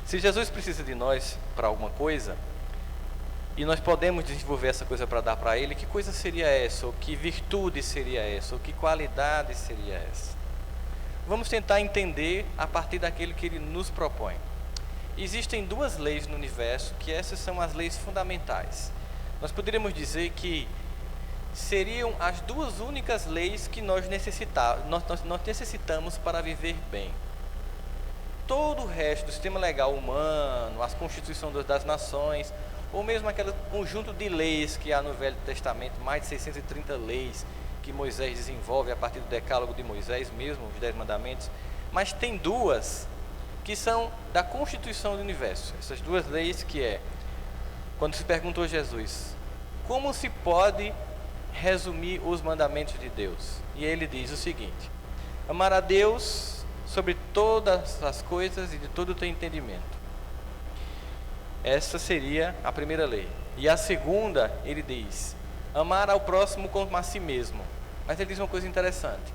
Se Jesus precisa de nós para alguma coisa, e nós podemos desenvolver essa coisa para dar para Ele, que coisa seria essa? Ou que virtude seria essa? Ou que qualidade seria essa? Vamos tentar entender a partir daquilo que Ele nos propõe. Existem duas leis no universo, que essas são as leis fundamentais. Nós poderíamos dizer que seriam as duas únicas leis que nós necessitamos para viver bem. Todo o resto do sistema legal humano, as constituições das nações, ou mesmo aquele conjunto de leis que há no Velho Testamento, mais de 630 leis que Moisés desenvolve a partir do decálogo de Moisés mesmo, os 10 mandamentos, mas tem duas que são da constituição do universo. Essas duas leis que é, quando se perguntou a Jesus, como se pode resumir os mandamentos de Deus? E ele diz o seguinte: amar a Deus sobre todas as coisas e de todo o teu entendimento. Essa seria a primeira lei. E a segunda, ele diz, amar ao próximo como a si mesmo. Mas ele diz uma coisa interessante.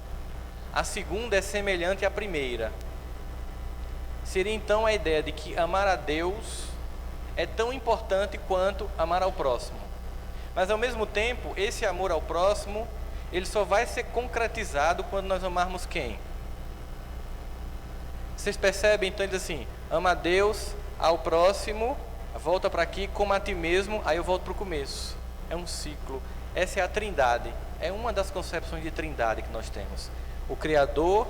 A segunda é semelhante à primeira. Seria então a ideia de que amar a Deus é tão importante quanto amar ao próximo. Mas ao mesmo tempo, esse amor ao próximo, ele só vai ser concretizado quando nós amarmos quem? Vocês percebem? Então ele diz assim, ama a Deus, ao próximo, volta para aqui, como a ti mesmo, aí eu volto para o começo. É um ciclo. Essa é a trindade. É uma das concepções de trindade que nós temos. O Criador,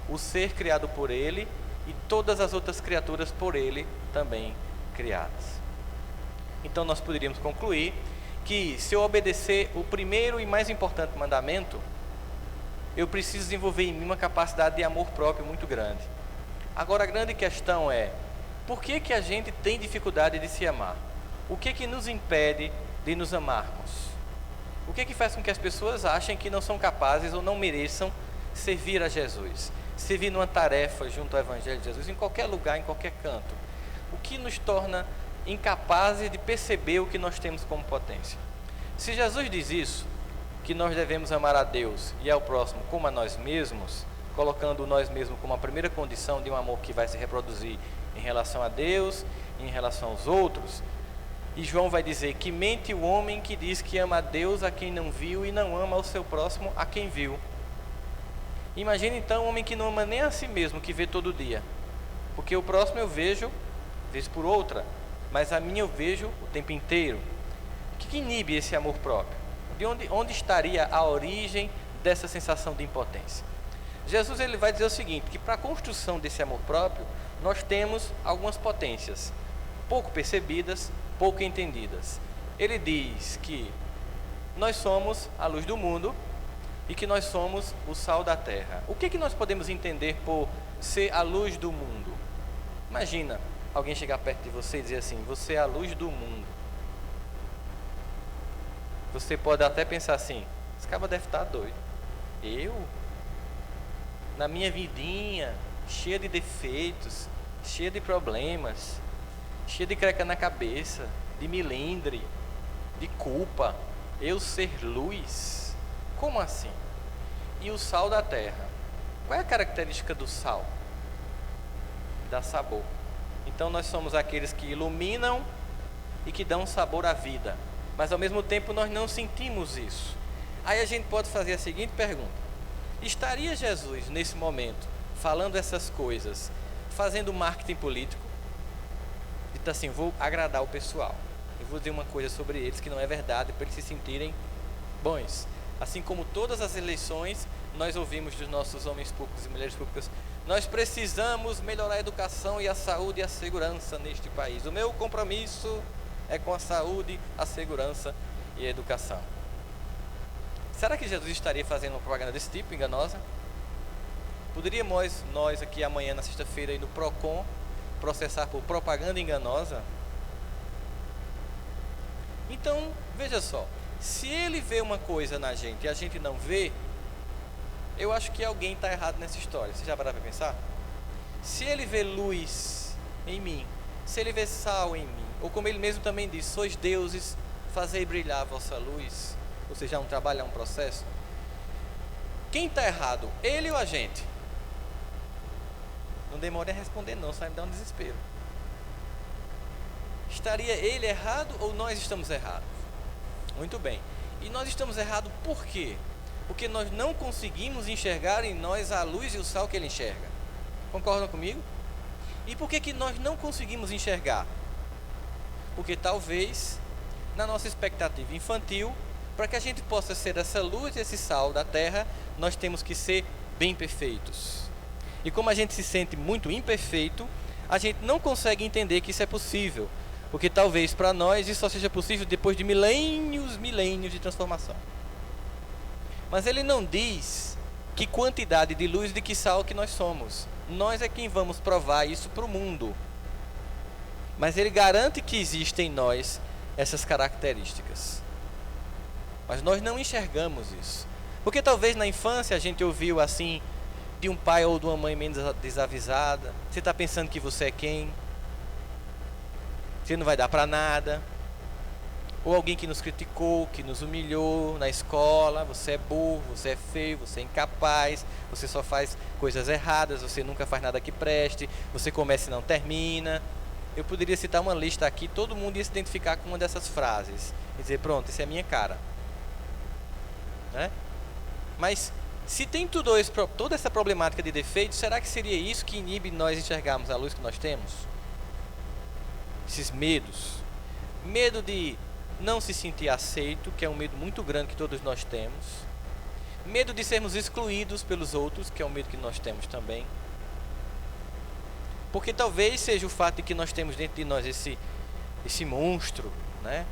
o ser criado por Ele e todas as outras criaturas por Ele também criadas. Então nós poderíamos concluir que se eu obedecer o primeiro e mais importante mandamento, eu preciso desenvolver em mim uma capacidade de amor próprio muito grande. Agora a grande questão é, por que que a gente tem dificuldade de se amar? O que que nos impede de nos amarmos? O que que faz com que as pessoas achem que não são capazes ou não mereçam servir a Jesus? Servir numa tarefa junto ao Evangelho de Jesus, em qualquer lugar, em qualquer canto. O que nos torna incapazes de perceber o que nós temos como potência? Se Jesus diz isso, que nós devemos amar a Deus e ao próximo como a nós mesmos, colocando nós mesmos como a primeira condição de um amor que vai se reproduzir em relação a Deus e em relação aos outros, e João vai dizer que mente o homem que diz que ama a Deus a quem não viu e não ama ao seu próximo a quem viu. Imagine então um homem que não ama nem a si mesmo, que vê todo dia, porque o próximo eu vejo vez por outra, mas a minha eu vejo o tempo inteiro. O que inibe esse amor próprio? De onde estaria a origem dessa sensação de impotência? Jesus ele vai dizer o seguinte, que para a construção desse amor próprio, nós temos algumas potências, pouco percebidas, pouco entendidas. Ele diz que nós somos a luz do mundo e que nós somos o sal da terra. O que nós podemos entender por ser a luz do mundo? Imagina alguém chegar perto de você e dizer assim, você é a luz do mundo. Você pode até pensar assim, esse cara deve estar doido. Eu? Na minha vidinha, cheia de defeitos, cheia de problemas, cheia de creca na cabeça, de milindre, de culpa, eu ser luz? Como assim? E o sal da terra? Qual é a característica do sal? Dá sabor. Então nós somos aqueles que iluminam e que dão sabor à vida. Mas ao mesmo tempo nós não sentimos isso. Aí a gente pode fazer a seguinte pergunta: estaria Jesus nesse momento falando essas coisas, fazendo marketing político? Então assim, vou agradar o pessoal, eu vou dizer uma coisa sobre eles que não é verdade, para eles se sentirem bons. Assim como todas as eleições, nós ouvimos dos nossos homens públicos e mulheres públicas, nós precisamos melhorar a educação e a saúde e a segurança neste país. O meu compromisso é com a saúde, a segurança e a educação. Será que Jesus estaria fazendo uma propaganda desse tipo, enganosa? Poderíamos nós aqui amanhã, na sexta-feira, ir no Procon, processar por propaganda enganosa? Então, veja só, se ele vê uma coisa na gente e a gente não vê, eu acho que alguém está errado nessa história. Você já parou para pensar? Se ele vê luz em mim, se ele vê sal em mim, ou como ele mesmo também diz, sois deuses, fazei brilhar a vossa luz, ou seja, um trabalho, é um processo. Quem está errado, ele ou a gente? Não demore a responder não, só me dá um desespero. Estaria ele errado ou nós estamos errados? Muito bem. E nós estamos errados por quê? Porque nós não conseguimos enxergar em nós a luz e o sal que ele enxerga. Concordam comigo? E por que que nós não conseguimos enxergar? Porque talvez, na nossa expectativa infantil, para que a gente possa ser essa luz e esse sal da terra, nós temos que ser bem perfeitos. E como a gente se sente muito imperfeito, a gente não consegue entender que isso é possível. Porque talvez para nós isso só seja possível depois de milênios de transformação. Mas ele não diz que quantidade de luz e de que sal que nós somos. Nós é quem vamos provar isso para o mundo. Mas ele garante que existem em nós essas características. Mas nós não enxergamos isso. Porque talvez na infância a gente ouviu assim, de um pai ou de uma mãe menos desavisada: você está pensando que você é quem? Você não vai dar para nada. Ou alguém que nos criticou, que nos humilhou na escola: você é burro, você é feio, você é incapaz, você só faz coisas erradas, você nunca faz nada que preste, você começa e não termina. Eu poderia citar uma lista aqui, todo mundo ia se identificar com uma dessas frases e dizer: pronto, essa é a minha cara, né? Mas se tem toda essa problemática de defeitos, será que seria isso que inibe nós enxergarmos a luz que nós temos? Esses medos. Medo de não se sentir aceito, que é um medo muito grande que todos nós temos. Medo de sermos excluídos pelos outros, que é um medo que nós temos também. Porque talvez seja o fato de que nós temos dentro de nós esse monstro, né?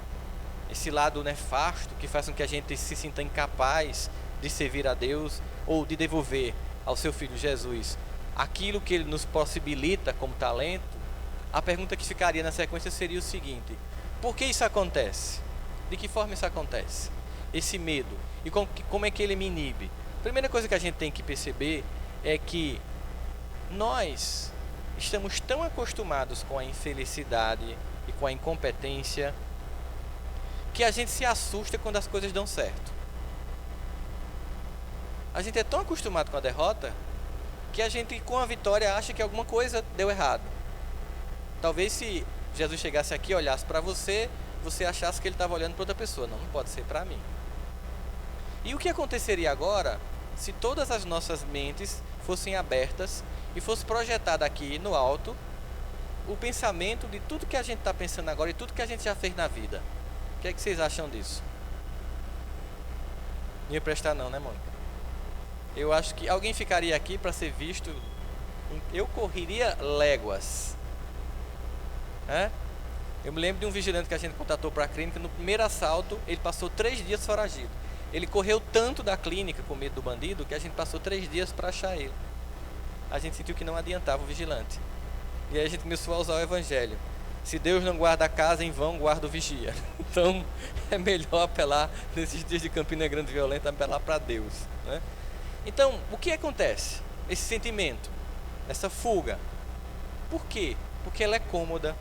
Esse lado nefasto que faz com que a gente se sinta incapaz de servir a Deus ou de devolver ao seu Filho Jesus aquilo que ele nos possibilita como talento. A pergunta que ficaria na sequência seria o seguinte: por que isso acontece? De que forma isso acontece? Esse medo. E como é que ele me inibe? A primeira coisa que a gente tem que perceber é que nós estamos tão acostumados com a infelicidade e com a incompetência que a gente se assusta quando as coisas dão certo. A gente é tão acostumado com a derrota que a gente, com a vitória, acha que alguma coisa deu errado. Talvez se Jesus chegasse aqui e olhasse para você, você achasse que ele estava olhando para outra pessoa. Não pode ser para mim. E o que aconteceria agora se todas as nossas mentes fossem abertas e fosse projetado aqui no alto o pensamento de tudo que a gente está pensando agora e tudo que a gente já fez na vida? O que é que vocês acham disso? Não ia prestar não, né, Mônica? Eu acho que alguém ficaria aqui para ser visto. Eu correria léguas. Eu me lembro de um vigilante que a gente contratou para a clínica. No primeiro assalto, ele passou 3 dias foragido. Ele correu tanto da clínica com medo do bandido que a gente passou 3 dias para achar ele. A gente sentiu que não adiantava o vigilante. E aí a gente começou a usar o evangelho: se Deus não guarda a casa, em vão guarda o vigia. Então é melhor apelar, nesses dias de Campina Grande violenta, apelar para Deus, né? Então, o que acontece? Esse sentimento, essa fuga. Por quê? Porque ela é cômoda.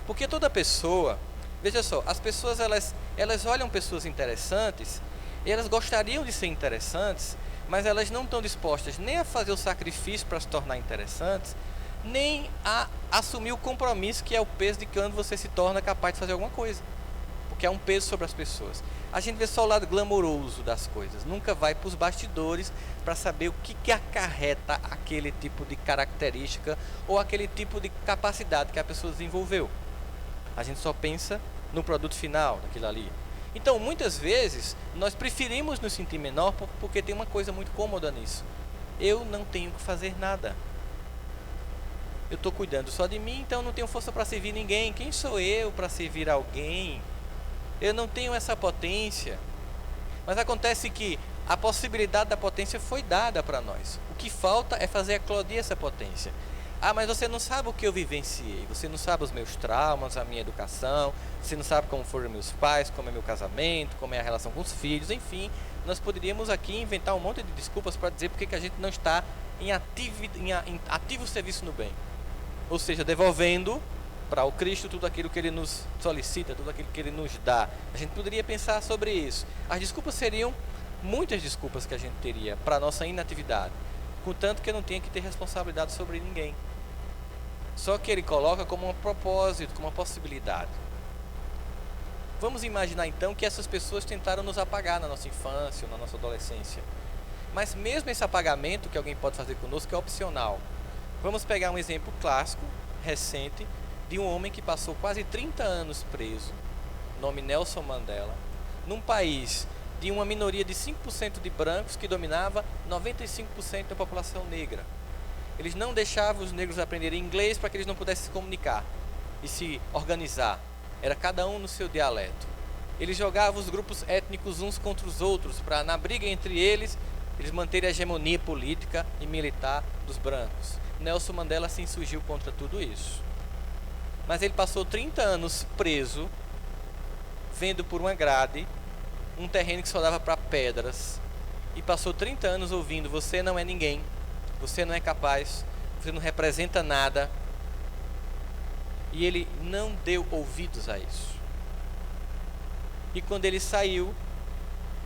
Porque toda pessoa, veja só, as pessoas elas olham pessoas interessantes e elas gostariam de ser interessantes, mas elas não estão dispostas nem a fazer o sacrifício para se tornar interessantes, nem a assumir o compromisso, que é o peso de quando você se torna capaz de fazer alguma coisa. Porque é um peso sobre as pessoas. A gente vê só o lado glamouroso das coisas, nunca vai para os bastidores para saber o que acarreta aquele tipo de característica ou aquele tipo de capacidade que a pessoa desenvolveu. A gente só pensa no produto final daquilo ali. Então, muitas vezes, nós preferimos nos sentir menor porque tem uma coisa muito cômoda nisso: eu não tenho que fazer nada. Eu estou cuidando só de mim, então não tenho força para servir ninguém. Quem sou eu para servir alguém? Eu não tenho essa potência. Mas acontece que a possibilidade da potência foi dada para nós. O que falta é fazer eclodir essa potência. Ah, mas você não sabe o que eu vivenciei. Você não sabe os meus traumas, a minha educação. Você não sabe como foram meus pais, como é meu casamento, como é a relação com os filhos. Enfim, nós poderíamos aqui inventar um monte de desculpas para dizer porque que a gente não está em ativo serviço no bem. Ou seja, devolvendo para o Cristo tudo aquilo que Ele nos solicita, tudo aquilo que Ele nos dá. A gente poderia pensar sobre isso. As desculpas seriam muitas desculpas que a gente teria para a nossa inatividade, contanto que eu não tenha que ter responsabilidade sobre ninguém. Só que ele coloca como um propósito, como uma possibilidade. Vamos imaginar então que essas pessoas tentaram nos apagar na nossa infância, ou na nossa adolescência. Mas mesmo esse apagamento que alguém pode fazer conosco é opcional. Vamos pegar um exemplo clássico, recente, de um homem que passou quase 30 anos preso, nome Nelson Mandela, num país de uma minoria de 5% de brancos que dominava 95% da população negra. Eles não deixavam os negros aprenderem inglês para que eles não pudessem se comunicar e se organizar. Era cada um no seu dialeto. Eles jogavam os grupos étnicos uns contra os outros para, na briga entre eles manterem a hegemonia política e militar dos brancos. Nelson Mandela se insurgiu contra tudo isso. Mas ele passou 30 anos preso, vendo por uma grade um terreno que só dava para pedras, e passou 30 anos ouvindo: você não é ninguém, você não é capaz, você não representa nada. E ele não deu ouvidos a isso. E quando ele saiu,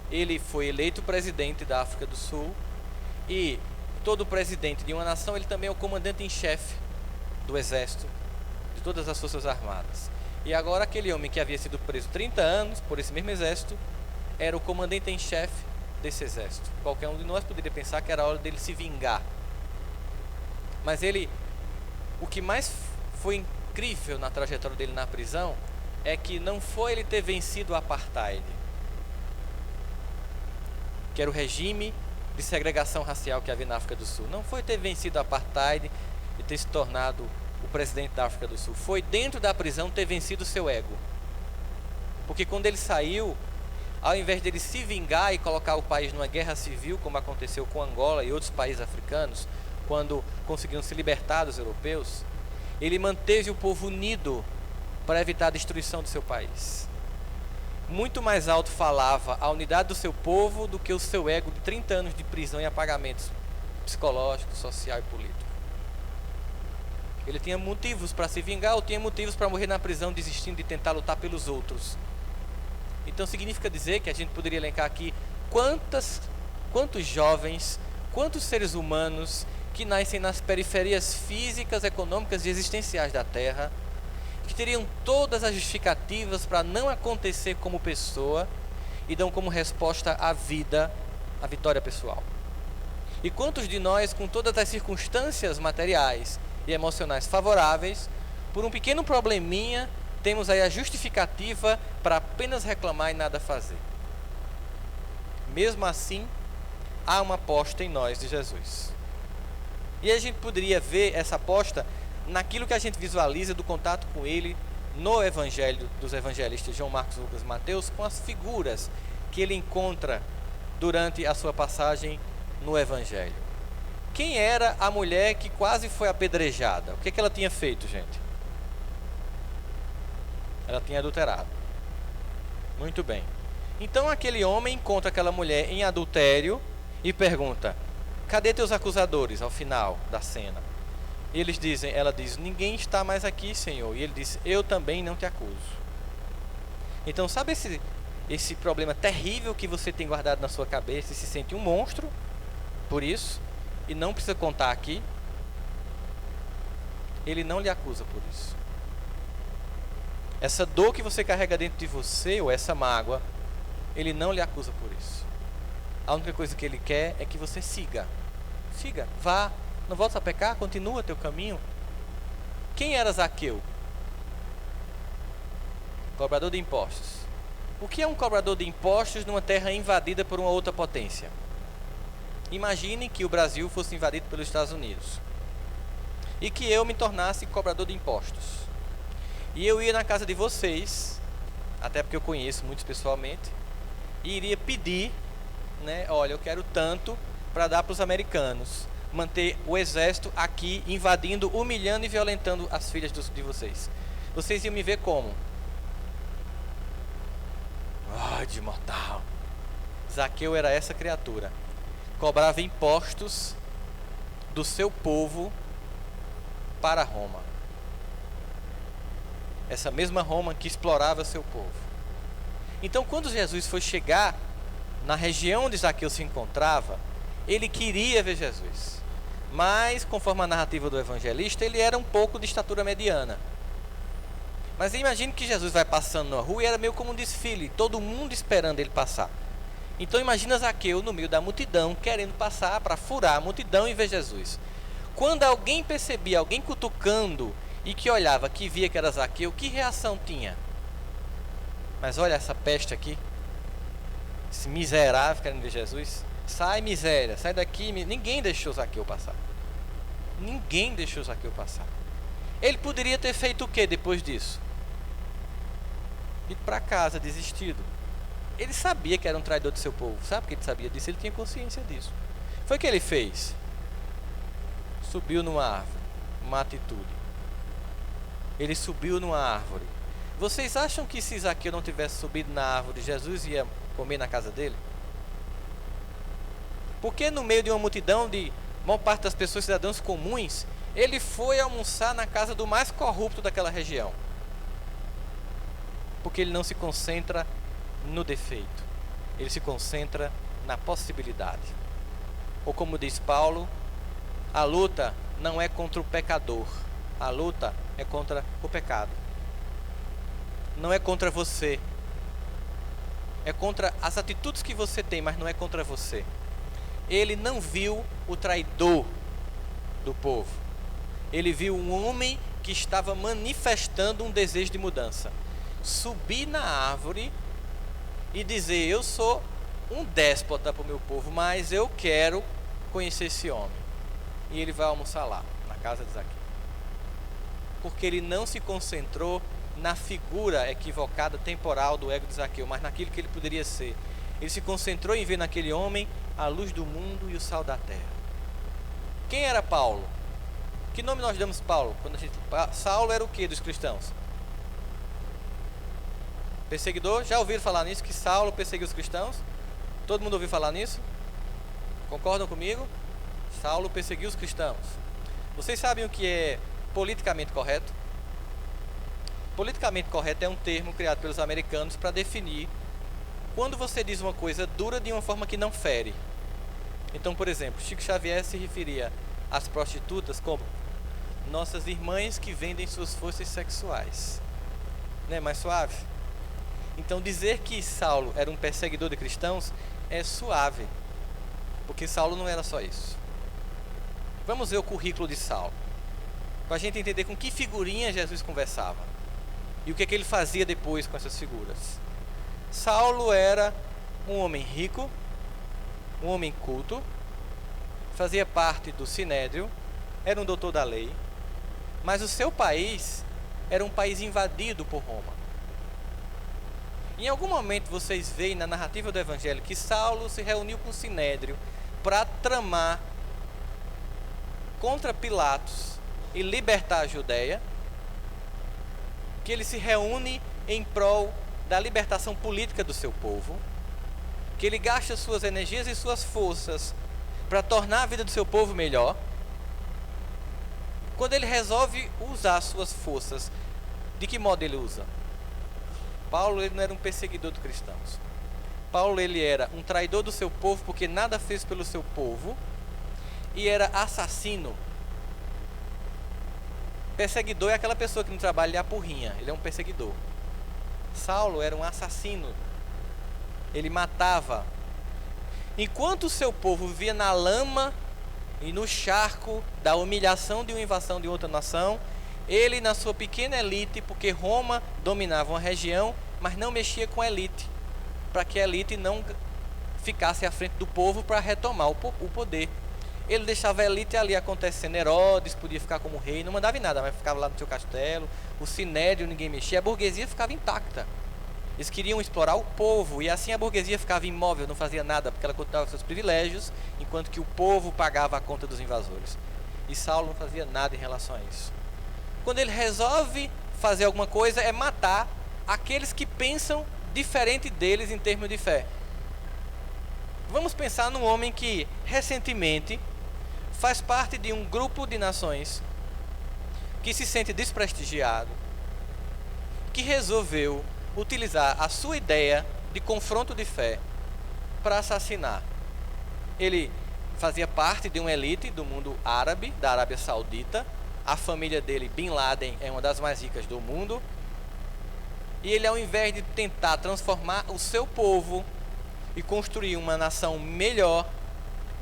ele foi eleito presidente da África do Sul, e todo presidente de uma nação, ele também é o comandante em chefe do exército, de todas as forças armadas. E agora aquele homem que havia sido preso 30 anos por esse mesmo exército, era o comandante em chefe desse exército. Qualquer um de nós poderia pensar que era a hora dele se vingar. Mas o que mais foi incrível na trajetória dele na prisão é que não foi ele ter vencido o apartheid, que era o regime de segregação racial que havia na África do Sul. Não foi ter vencido o apartheid e ter se tornado o presidente da África do Sul. Foi dentro da prisão ter vencido o seu ego. Porque quando ele saiu, ao invés de ele se vingar e colocar o país numa guerra civil, como aconteceu com Angola e outros países africanos, quando conseguiram se libertar dos europeus, ele manteve o povo unido para evitar a destruição do seu país. Muito mais alto falava a unidade do seu povo do que o seu ego de 30 anos de prisão e apagamentos psicológico, social e político. Ele tinha motivos para se vingar ou tinha motivos para morrer na prisão, desistindo de tentar lutar pelos outros. Então significa dizer que a gente poderia elencar aqui quantos jovens, quantos seres humanos que nascem nas periferias físicas, econômicas e existenciais da Terra, que teriam todas as justificativas para não acontecer como pessoa e dão como resposta a vida, a vitória pessoal. E quantos de nós, com todas as circunstâncias materiais e emocionais favoráveis, por um pequeno probleminha, temos aí a justificativa para apenas reclamar e nada fazer. Mesmo assim, há uma aposta em nós de Jesus. E a gente poderia ver essa aposta naquilo que a gente visualiza do contato com ele no Evangelho dos evangelistas João, Marcos, Lucas e Mateus, com as figuras que ele encontra durante a sua passagem no Evangelho. Quem era a mulher que quase foi apedrejada? O que ela tinha feito, gente? Ela tinha adulterado. Muito bem. Então aquele homem encontra aquela mulher em adultério e pergunta: cadê teus acusadores? Ao final da cena. Ela diz: ninguém está mais aqui, Senhor. E ele diz: eu também não te acuso. Então sabe esse problema terrível que você tem guardado na sua cabeça e se sente um monstro por isso e não precisa contar aqui? Ele não lhe acusa por isso. Essa dor que você carrega dentro de você, ou essa mágoa, ele não lhe acusa por isso. A única coisa que ele quer é que você siga, vá, não volta a pecar, continua teu caminho. Quem era Zaqueu? Cobrador de impostos. O que é um cobrador de impostos numa terra invadida por uma outra potência? Imagine que o Brasil fosse invadido pelos Estados Unidos e que eu me tornasse cobrador de impostos. E eu ia na casa de vocês, até porque eu conheço muitos pessoalmente, e iria pedir, olha, eu quero tanto para dar para os americanos, manter o exército aqui invadindo, humilhando e violentando as filhas de vocês. Vocês iam me ver como? De mortal. Zaqueu era essa criatura. Cobrava impostos do seu povo para Roma. Essa mesma Roma que explorava seu povo. Então, quando Jesus foi chegar na região onde Zaqueu se encontrava, ele queria ver Jesus. Mas, conforme a narrativa do evangelista, ele era um pouco de estatura mediana. Mas imagine que Jesus vai passando na rua e era meio como um desfile, todo mundo esperando ele passar. Então imagina Zaqueu no meio da multidão, querendo passar para furar a multidão e ver Jesus. Quando alguém percebia, alguém cutucando, e que olhava, que via que era Zaqueu, que reação tinha? Mas olha essa peste aqui, esse miserável querendo ver Jesus. Sai, miséria, sai daqui. Ninguém deixou Zaqueu passar. Ninguém deixou Zaqueu passar. Ele poderia ter feito o que depois disso? Ido para casa, desistido. Ele sabia que era um traidor do seu povo. Sabe por que ele sabia disso? Ele tinha consciência disso. Foi o que ele fez. Subiu numa árvore. Uma atitude. Ele subiu numa árvore. Vocês acham que se Zaqueu não tivesse subido na árvore, Jesus ia comer na casa dele? Porque no meio de uma multidão de maior parte das pessoas, cidadãos comuns, ele foi almoçar na casa do mais corrupto daquela região. Porque ele não se concentra no defeito, ele se concentra na possibilidade. Ou como diz Paulo, a luta não é contra o pecador, a luta é contra o pecado. Não é contra você, é contra as atitudes que você tem, mas não é contra você. Ele não viu o traidor do povo. Ele viu um homem que estava manifestando um desejo de mudança. Subir na árvore e dizer: eu sou um déspota para o meu povo, mas eu quero conhecer esse homem. E ele vai almoçar lá, na casa de Zaqueu. Porque ele não se concentrou na figura equivocada, temporal do ego de Zaqueu, mas naquilo que ele poderia ser. Ele se concentrou em ver naquele homem a luz do mundo e o sal da terra. Quem era Paulo? Que nome nós damos Paulo? Saulo era o que dos cristãos? Perseguidor? Já ouviram falar nisso? Que Saulo perseguiu os cristãos? Todo mundo ouviu falar nisso? Concordam comigo? Saulo perseguiu os cristãos. Vocês sabem o que é politicamente correto? Politicamente correto é um termo criado pelos americanos para definir quando você diz uma coisa dura de uma forma que não fere. Então, por exemplo, Chico Xavier se referia às prostitutas como nossas irmãs que vendem suas forças sexuais. Não é mais suave? Então, dizer que Saulo era um perseguidor de cristãos é suave, porque Saulo não era só isso. Vamos ver o currículo de Saulo, para a gente entender com que figurinha Jesus conversava e o que ele fazia depois com essas figuras. Saulo era um homem rico, um homem culto, fazia parte do Sinédrio, era um doutor da lei, mas o seu país era um país invadido por Roma. Em algum momento vocês veem na narrativa do Evangelho que Saulo se reuniu com o Sinédrio para tramar contra Pilatos e libertar a Judéia, que ele se reúne em prol da libertação política do seu povo, que ele gasta suas energias e suas forças para tornar a vida do seu povo melhor. Quando ele resolve usar suas forças, de que modo ele usa? Paulo, ele não era um perseguidor dos cristãos. Paulo, ele era um traidor do seu povo porque nada fez pelo seu povo e era assassino. Perseguidor é aquela pessoa que não trabalha a porrinha, ele é um perseguidor. Saulo era um assassino, ele matava. Enquanto o seu povo vivia na lama e no charco da humilhação de uma invasão de outra nação, ele na sua pequena elite, porque Roma dominava uma região, mas não mexia com a elite, para que a elite não ficasse à frente do povo para retomar o poder. Ele deixava a elite ali acontecendo. Herodes podia ficar como rei, não mandava em nada, mas ficava lá no seu castelo. O Sinédrio ninguém mexia, a burguesia ficava intacta. Eles queriam explorar o povo e assim a burguesia ficava imóvel, não fazia nada, porque ela continuava seus privilégios, enquanto que o povo pagava a conta dos invasores. E Saulo não fazia nada em relação a isso. Quando ele resolve fazer alguma coisa, é matar aqueles que pensam diferente deles em termos de fé. Vamos pensar num homem que recentemente faz parte de um grupo de nações que se sente desprestigiado, que resolveu utilizar a sua ideia de confronto de fé para assassinar. Ele fazia parte de uma elite do mundo árabe, da Arábia Saudita. A família dele, Bin Laden, é uma das mais ricas do mundo. E ele, ao invés de tentar transformar o seu povo e construir uma nação melhor,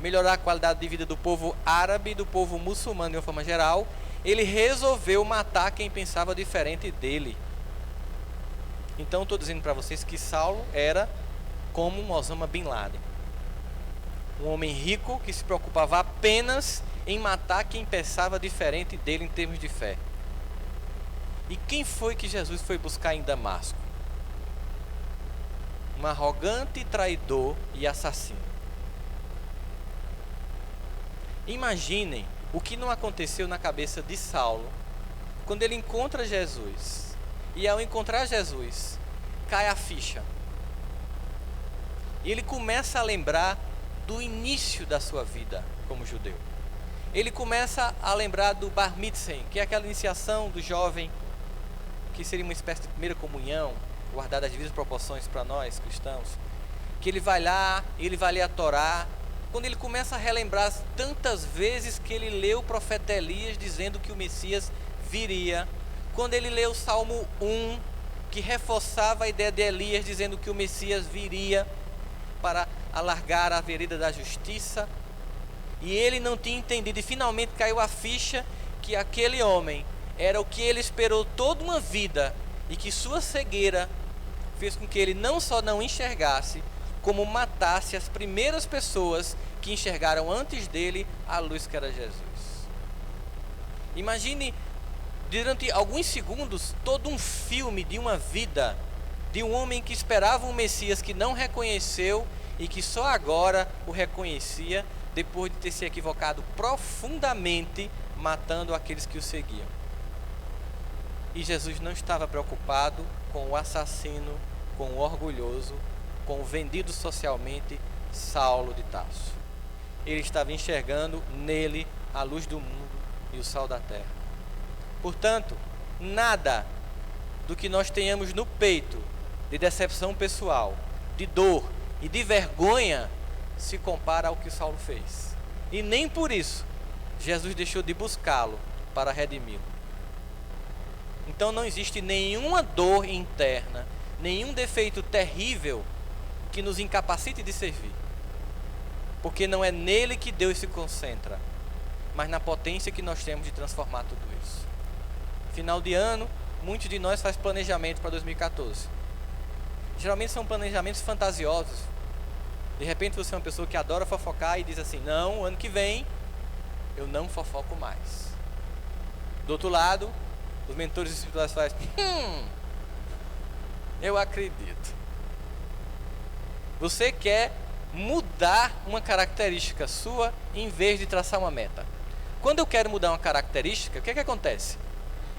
melhorar a qualidade de vida do povo árabe e do povo muçulmano de uma forma geral, ele resolveu matar quem pensava diferente dele. Então estou dizendo para vocês que Saulo era como Osama Bin Laden, um homem rico que se preocupava apenas em matar quem pensava diferente dele em termos de fé. E quem foi que Jesus foi buscar em Damasco? Um arrogante traidor e assassino. Imaginem o que não aconteceu na cabeça de Saulo quando ele encontra Jesus. E ao encontrar Jesus, cai a ficha. E ele começa a lembrar do início da sua vida como judeu. Ele começa a lembrar do Bar Mitzvah, que é aquela iniciação do jovem, que seria uma espécie de primeira comunhão, guardada as devidas proporções para nós cristãos. Que ele vai lá, ele vai ler a Torá. Quando ele começa a relembrar tantas vezes que ele leu o profeta Elias dizendo que o Messias viria. Quando ele leu o Salmo 1, que reforçava a ideia de Elias dizendo que o Messias viria para alargar a vereda da justiça. E ele não tinha entendido, e finalmente caiu a ficha que aquele homem era o que ele esperou toda uma vida, e que sua cegueira fez com que ele não só não enxergasse, como matasse as primeiras pessoas que enxergaram antes dele a luz que era Jesus. Imagine, durante alguns segundos, todo um filme de uma vida, de um homem que esperava um Messias que não reconheceu e que só agora o reconhecia, depois de ter se equivocado profundamente, matando aqueles que o seguiam. E Jesus não estava preocupado com o assassino, com o orgulhoso, com o vendido socialmente Saulo de Tarso. Ele estava enxergando nele a luz do mundo e o sal da terra. Portanto, nada do que nós tenhamos no peito de decepção pessoal, de dor e de vergonha se compara ao que Saulo fez. E nem por isso Jesus deixou de buscá-lo para redimi-lo. Então não existe nenhuma dor interna, nenhum defeito terrível que nos incapacite de servir. Porque não é nele que Deus se concentra, mas na potência que nós temos de transformar tudo isso. Final de ano, muitos de nós fazem planejamento para 2014. Geralmente são planejamentos fantasiosos. De repente você é uma pessoa que adora fofocar e diz assim: não, ano que vem eu não fofoco mais. Do outro lado, os mentores espirituais fazem: eu acredito. Você quer mudar uma característica sua em vez de traçar uma meta. Quando eu quero mudar uma característica, o que acontece?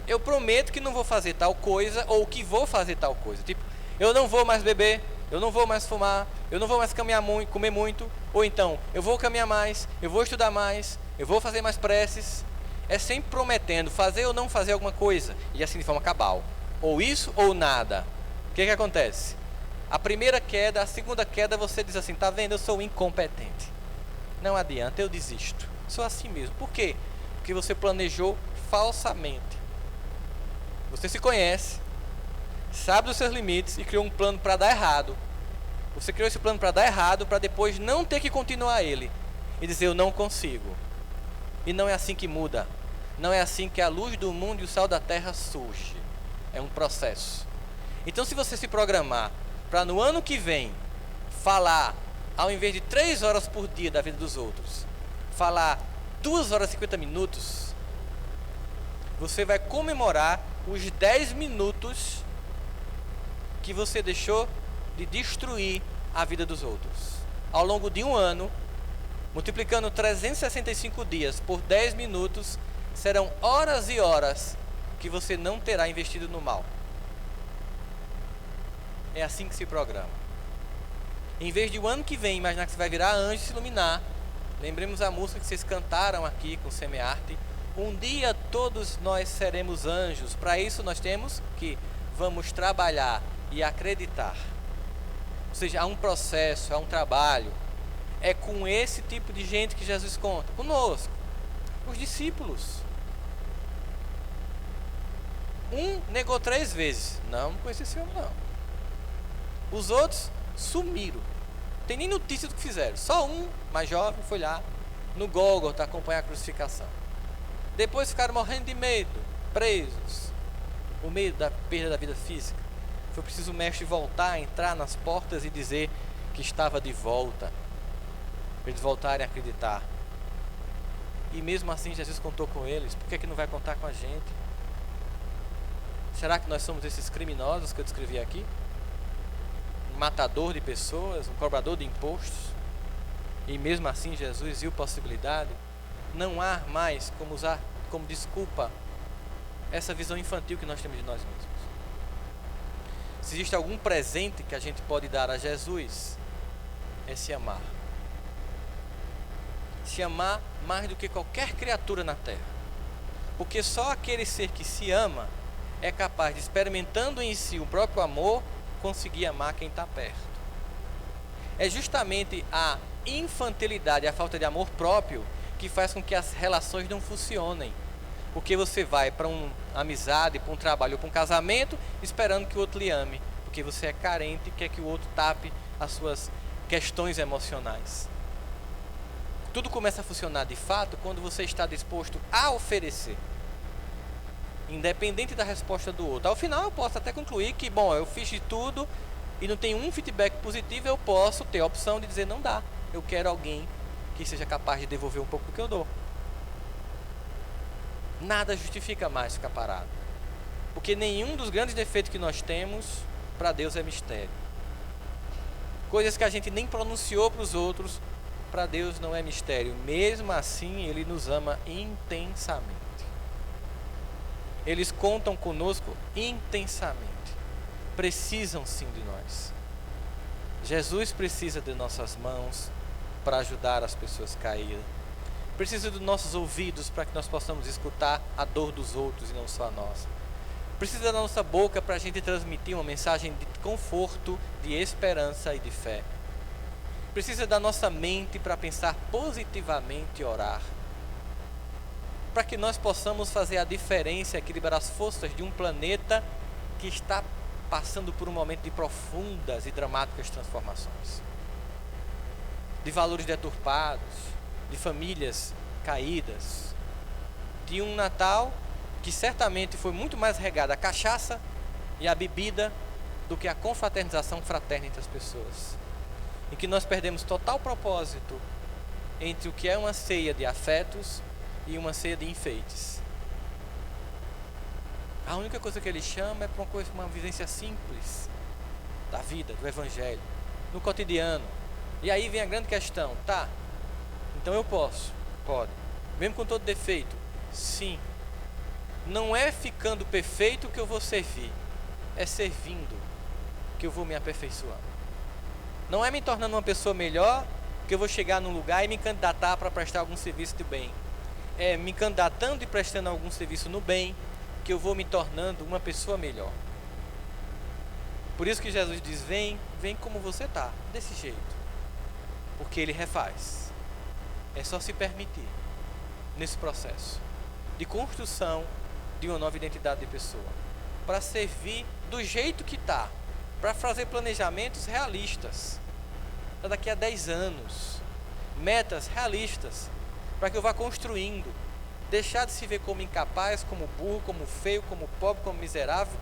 Eu prometo que não vou fazer tal coisa, ou que vou fazer tal coisa. Tipo, eu não vou mais beber, eu não vou mais fumar, eu não vou mais caminhar muito, comer muito, ou então, eu vou caminhar mais, eu vou estudar mais, eu vou fazer mais preces. É sempre prometendo fazer ou não fazer alguma coisa, e assim de forma cabal. Ou isso ou nada. O que acontece? A primeira queda, a segunda queda, você diz assim: tá vendo, eu sou incompetente. Não adianta, eu desisto. Sou assim mesmo. Por quê? Porque você planejou falsamente. Você se conhece, sabe dos seus limites e criou um plano para dar errado. Você criou esse plano para dar errado, para depois não ter que continuar ele e dizer: eu não consigo. E não é assim que muda. Não é assim que a luz do mundo e o sal da terra surge. É um processo. Então, se você se programar para no ano que vem falar, ao invés de 3 horas por dia da vida dos outros, falar 2 horas e 50 minutos, você vai comemorar os 10 minutos que você deixou de destruir a vida dos outros. Ao longo de um ano, multiplicando 365 dias por 10 minutos, serão horas e horas que você não terá investido no mal. É assim que se programa. Em vez de o ano que vem imaginar que você vai virar anjo e se iluminar, lembremos a música que vocês cantaram aqui com Semearte: um dia todos nós seremos anjos. Para isso nós temos que vamos trabalhar e acreditar. Ou seja, há um processo, há um trabalho. É com esse tipo de gente que Jesus conta conosco, os discípulos. Um negou 3 vezes. Não conheci esse homem, não. Os outros sumiram. Tem nem notícia do que fizeram. Só um, mais jovem, foi lá no Gólgota acompanhar a crucificação. Depois ficaram morrendo de medo, presos, o medo da perda da vida física. Foi preciso o mestre voltar, entrar nas portas e dizer que estava de volta, para eles voltarem a acreditar. E mesmo assim Jesus contou com eles. Por que é que não vai contar com a gente? Será que nós somos esses criminosos que eu descrevi aqui? Um matador de pessoas, um cobrador de impostos? E mesmo assim Jesus viu possibilidade? Não há mais como usar como desculpa essa visão infantil que nós temos de nós mesmos. Se existe algum presente que a gente pode dar a Jesus, é se amar. Se amar mais do que qualquer criatura na terra. Porque só aquele ser que se ama é capaz de, experimentando em si o próprio amor, conseguir amar quem está perto. É justamente a infantilidade, a falta de amor próprio, que faz com que as relações não funcionem. Porque você vai para uma amizade, para um trabalho, para um casamento, esperando que o outro lhe ame. Porque você é carente e quer que o outro tape as suas questões emocionais. Tudo começa a funcionar de fato quando você está disposto a oferecer, independente da resposta do outro. Ao final eu posso até concluir que, bom, eu fiz de tudo e não tem um feedback positivo, eu posso ter a opção de dizer não dá. Eu quero alguém que seja capaz de devolver um pouco do que eu dou. Nada justifica mais ficar parado. Porque nenhum dos grandes defeitos que nós temos, para Deus é mistério. Coisas que a gente nem pronunciou para os outros, para Deus não é mistério. Mesmo assim, Ele nos ama intensamente. Eles contam conosco intensamente. Precisam sim de nós. Jesus precisa de nossas mãos para ajudar as pessoas caídas. Precisa dos nossos ouvidos para que nós possamos escutar a dor dos outros e não só a nossa. Precisa da nossa boca para a gente transmitir uma mensagem de conforto, de esperança e de fé. Precisa da nossa mente para pensar positivamente e orar. Para que nós possamos fazer a diferença, equilibrar as forças de um planeta que está passando por um momento de profundas e dramáticas transformações. De valores deturpados, de famílias caídas, de um Natal que certamente foi muito mais regado à cachaça e à bebida do que à confraternização fraterna entre as pessoas. Em que nós perdemos total propósito entre o que é uma ceia de afetos e uma ceia de enfeites. A única coisa que ele chama é para uma vivência simples da vida, do evangelho, no cotidiano. E aí vem a grande questão, tá? Então eu posso? Pode. Mesmo com todo defeito? Sim. Não é ficando perfeito que eu vou servir, é servindo que eu vou me aperfeiçoando. Não é me tornando uma pessoa melhor que eu vou chegar num lugar e me candidatar para prestar algum serviço de bem. É me candidatando e prestando algum serviço no bem que eu vou me tornando uma pessoa melhor. Por isso que Jesus diz, vem como você está, desse jeito. Porque Ele refaz. É só se permitir nesse processo de construção de uma nova identidade de pessoa. Para servir do jeito que está. Para fazer planejamentos realistas. Para daqui a 10 anos. Metas realistas. Para que eu vá construindo. Deixar de se ver como incapaz, como burro, como feio, como pobre, como miserável.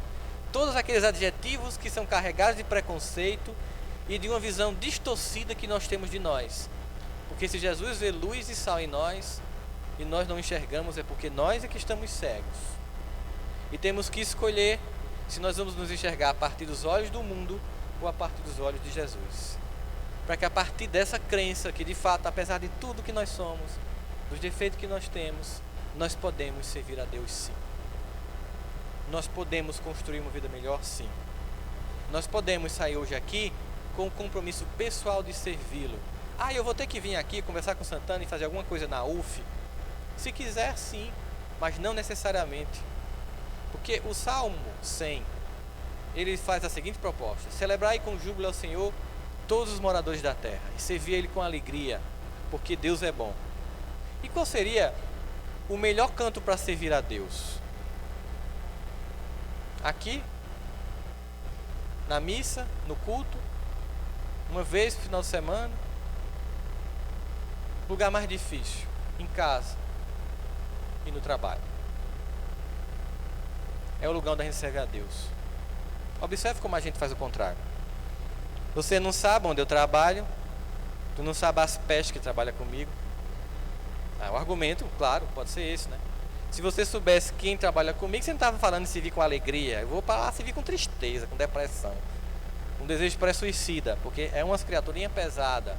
Todos aqueles adjetivos que são carregados de preconceito e de uma visão distorcida que nós temos de nós. Porque se Jesus vê luz e sal em nós e nós não enxergamos, é porque nós é que estamos cegos. E temos que escolher se nós vamos nos enxergar a partir dos olhos do mundo ou a partir dos olhos de Jesus. Para que a partir dessa crença que de fato, apesar de tudo que nós somos, dos defeitos que nós temos, nós podemos servir a Deus sim. Nós podemos construir uma vida melhor sim. Nós podemos sair hoje aqui com o compromisso pessoal de servi-lo. Eu vou ter que vir aqui conversar com o Santana e fazer alguma coisa na UF? Se quiser sim, mas não necessariamente. Porque o Salmo 100, ele faz a seguinte proposta: celebrai com júbilo ao Senhor todos os moradores da terra e servir Ele com alegria, porque Deus é bom. E qual seria o melhor canto para servir a Deus? Aqui, na missa, no culto, uma vez no final de semana. Lugar mais difícil, em casa e no trabalho. É o lugar onde a gente serve a Deus. Observe como a gente faz o contrário. Você não sabe onde eu trabalho, tu não sabe as pestes que trabalha comigo. O argumento, claro, pode ser esse, né? Se você soubesse quem trabalha comigo, você não estava falando de servir com alegria. Eu vou para lá servir com tristeza, com depressão, com desejo pré-suicida, porque é umas criaturinhas pesadas.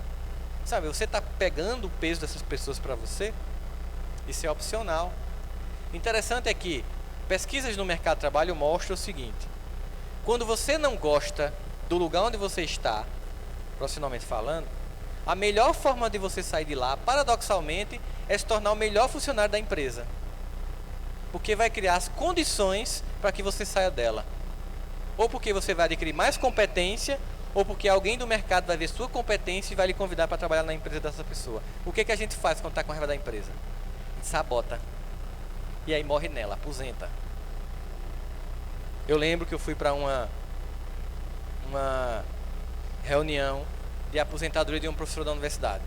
Sabe, você está pegando o peso dessas pessoas para você? Isso é opcional. Interessante é que pesquisas no mercado de trabalho mostram o seguinte: quando você não gosta do lugar onde você está, profissionalmente falando, a melhor forma de você sair de lá, paradoxalmente, é se tornar o melhor funcionário da empresa. Porque vai criar as condições para que você saia dela. Ou porque você vai adquirir mais competência, ou porque alguém do mercado vai ver sua competência e vai lhe convidar para trabalhar na empresa dessa pessoa. O que a gente faz quando está com raiva da empresa? A gente sabota. E aí morre nela, aposenta. Eu lembro que eu fui para uma reunião de aposentadoria de uma professora da universidade.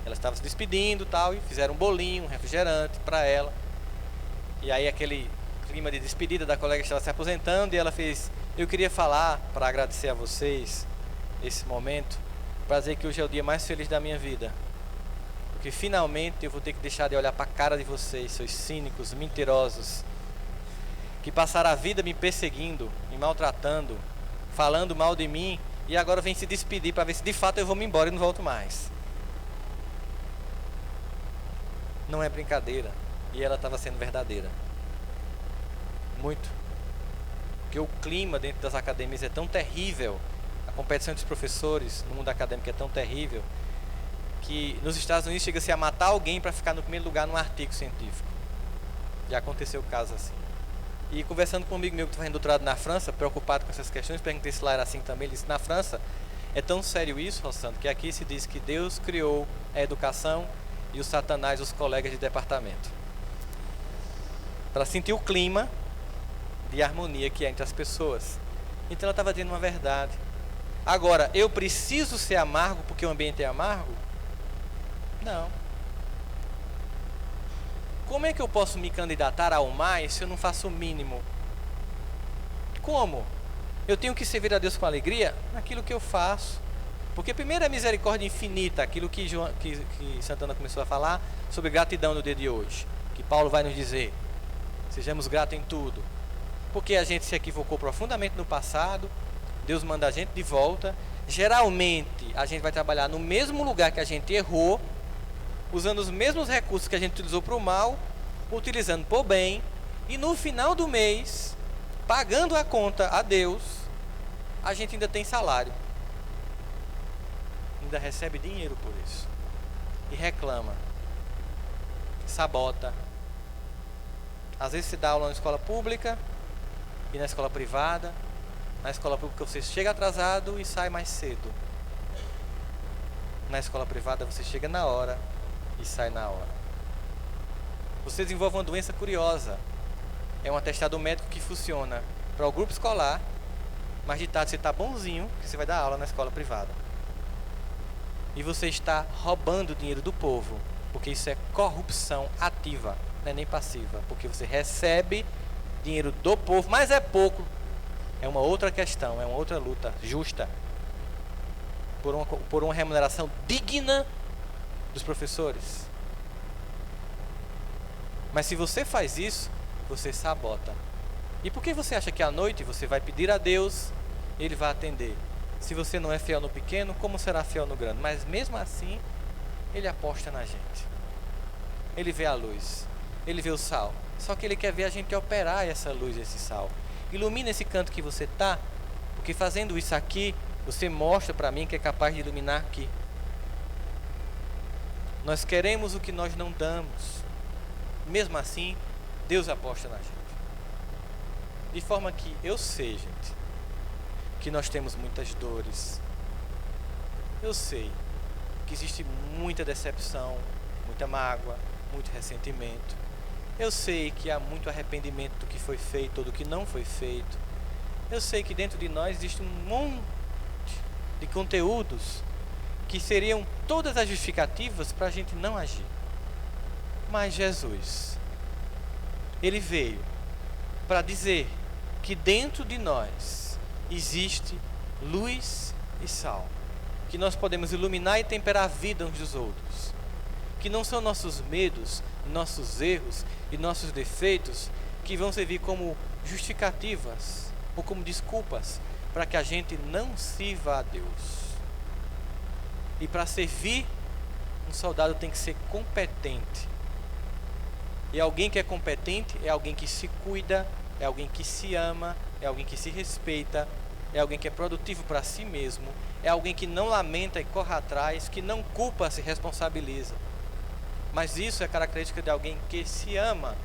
Ela estava se despedindo e tal, e fizeram um bolinho, um refrigerante para ela. E aí aquele clima de despedida da colega que estava se aposentando, e ela fez: eu queria falar para agradecer a vocês esse momento, para dizer que hoje é o dia mais feliz da minha vida, porque finalmente eu vou ter que deixar de olhar para a cara de vocês, seus cínicos, mentirosos, que passaram a vida me perseguindo, me maltratando, falando mal de mim, e agora vem se despedir para ver se de fato eu vou me embora e não volto mais. Não é brincadeira. E ela estava sendo verdadeira. Muito. Porque o clima dentro das academias é tão terrível, a competição entre os professores no mundo acadêmico é tão terrível, que nos Estados Unidos chega-se a matar alguém para ficar no primeiro lugar num artigo científico. Já aconteceu caso assim. E conversando com um amigo meu que está fazendo doutorado na França, preocupado com essas questões, perguntei se lá era assim também. Ele disse: na França é tão sério isso, Rossandro, que aqui se diz que Deus criou a educação e o Satanás os colegas de departamento, para sentir o clima de harmonia que é entre as pessoas. Então ela estava dizendo uma verdade. Agora, eu preciso ser amargo porque o ambiente é amargo? Não. Como é que eu posso me candidatar ao mais se eu não faço o mínimo? Como? Eu tenho que servir a Deus com alegria naquilo que eu faço. Porque primeiro é misericórdia infinita, aquilo que Santana começou a falar sobre gratidão no dia de hoje, que Paulo vai nos dizer: sejamos gratos em tudo. Porque a gente se equivocou profundamente no passado, Deus manda a gente de volta. Geralmente a gente vai trabalhar no mesmo lugar que a gente errou, usando os mesmos recursos que a gente utilizou para o mal, utilizando para o bem, e no final do mês, pagando a conta a Deus, a gente ainda tem salário, ainda recebe dinheiro por isso, e reclama, sabota. Às vezes se dá aula na escola pública e na escola privada. Na escola pública você chega atrasado e sai mais cedo. Na escola privada você chega na hora e sai na hora. Você desenvolve uma doença curiosa. É um atestado médico que funciona para o grupo escolar, mas de tarde você está bonzinho, que você vai dar aula na escola privada. E você está roubando o dinheiro do povo, porque isso é corrupção ativa, não é nem passiva, porque você recebe dinheiro do povo, mas é pouco. É uma outra questão, é uma outra luta justa por uma remuneração digna dos professores. Mas se você faz isso, você sabota. E por que você acha que à noite você vai pedir a Deus e Ele vai atender? Se você não é fiel no pequeno, como será fiel no grande? Mas mesmo assim, Ele aposta na gente. Ele vê a luz, Ele vê o sal. Só que Ele quer ver a gente operar essa luz, esse sal. Ilumina esse canto que você está, porque fazendo isso aqui, você mostra para mim que é capaz de iluminar aqui. Nós queremos o que nós não damos. Mesmo assim, Deus aposta na gente. De forma que eu sei, gente, que nós temos muitas dores, Eu sei que existe muita decepção, muita mágoa, muito ressentimento. Eu sei que há muito arrependimento do que foi feito ou do que não foi feito. Eu sei que dentro de nós existe um monte de conteúdos que seriam todas as justificativas para a gente não agir. Mas Jesus, Ele veio para dizer que dentro de nós existe luz e sal, que nós podemos iluminar e temperar a vida uns dos outros, que não são nossos medos, nossos erros e nossos defeitos que vão servir como justificativas ou como desculpas para que a gente não sirva a Deus. E para servir, um soldado tem que ser competente. E alguém que é competente é alguém que se cuida, é alguém que se ama, é alguém que se respeita, é alguém que é produtivo para si mesmo, é alguém que não lamenta e corre atrás, que não culpa, se responsabiliza. Mas isso é característica de alguém que se ama.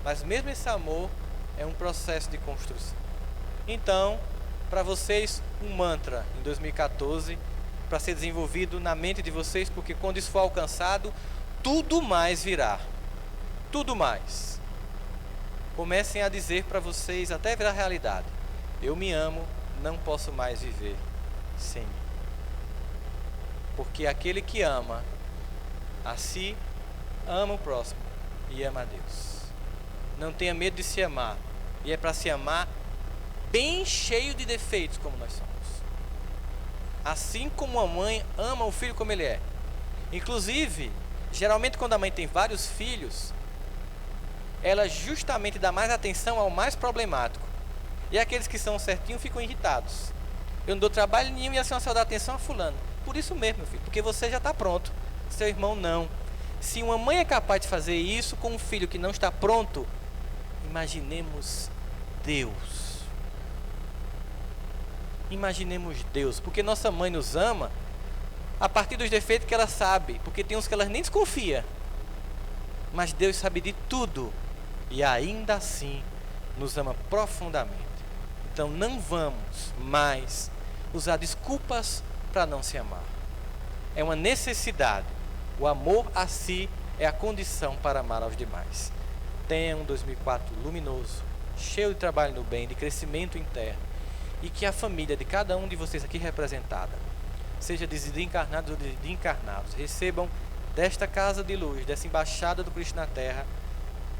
Mas mesmo esse amor é um processo de construção. Então, para vocês, um mantra em 2014, para ser desenvolvido na mente de vocês, porque quando isso for alcançado, tudo mais virá. Tudo mais. Comecem a dizer para vocês, até virar realidade: eu me amo, não posso mais viver sem mim. Porque aquele que ama a si, ama o próximo e ama a Deus. Não tenha medo de se amar. E é para se amar bem cheio de defeitos como nós somos. Assim como a mãe ama o filho como ele é. Inclusive, geralmente quando a mãe tem vários filhos, ela justamente dá mais atenção ao mais problemático. E aqueles que são certinhos ficam irritados. Eu não dou trabalho nenhum e a senhora só dá atenção a fulano. Por isso mesmo, meu filho, porque você já está pronto. Seu irmão não. Se uma mãe é capaz de fazer isso com um filho que não está pronto, imaginemos Deus. Imaginemos Deus, porque nossa mãe nos ama a partir dos defeitos que ela sabe, porque tem uns que ela nem desconfia. Mas Deus sabe de tudo e ainda assim nos ama profundamente. Então não vamos mais usar desculpas para não se amar. É uma necessidade. O amor a si é a condição para amar aos demais. Tenha um 2004 luminoso, cheio de trabalho no bem, de crescimento interno, e que a família de cada um de vocês aqui representada, seja desencarnados ou de encarnados, recebam desta casa de luz, dessa embaixada do Cristo na Terra,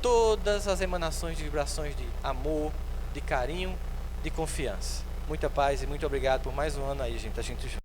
todas as emanações de vibrações de amor, de carinho, de confiança. Muita paz e muito obrigado por mais um ano aí, gente, a gente junto.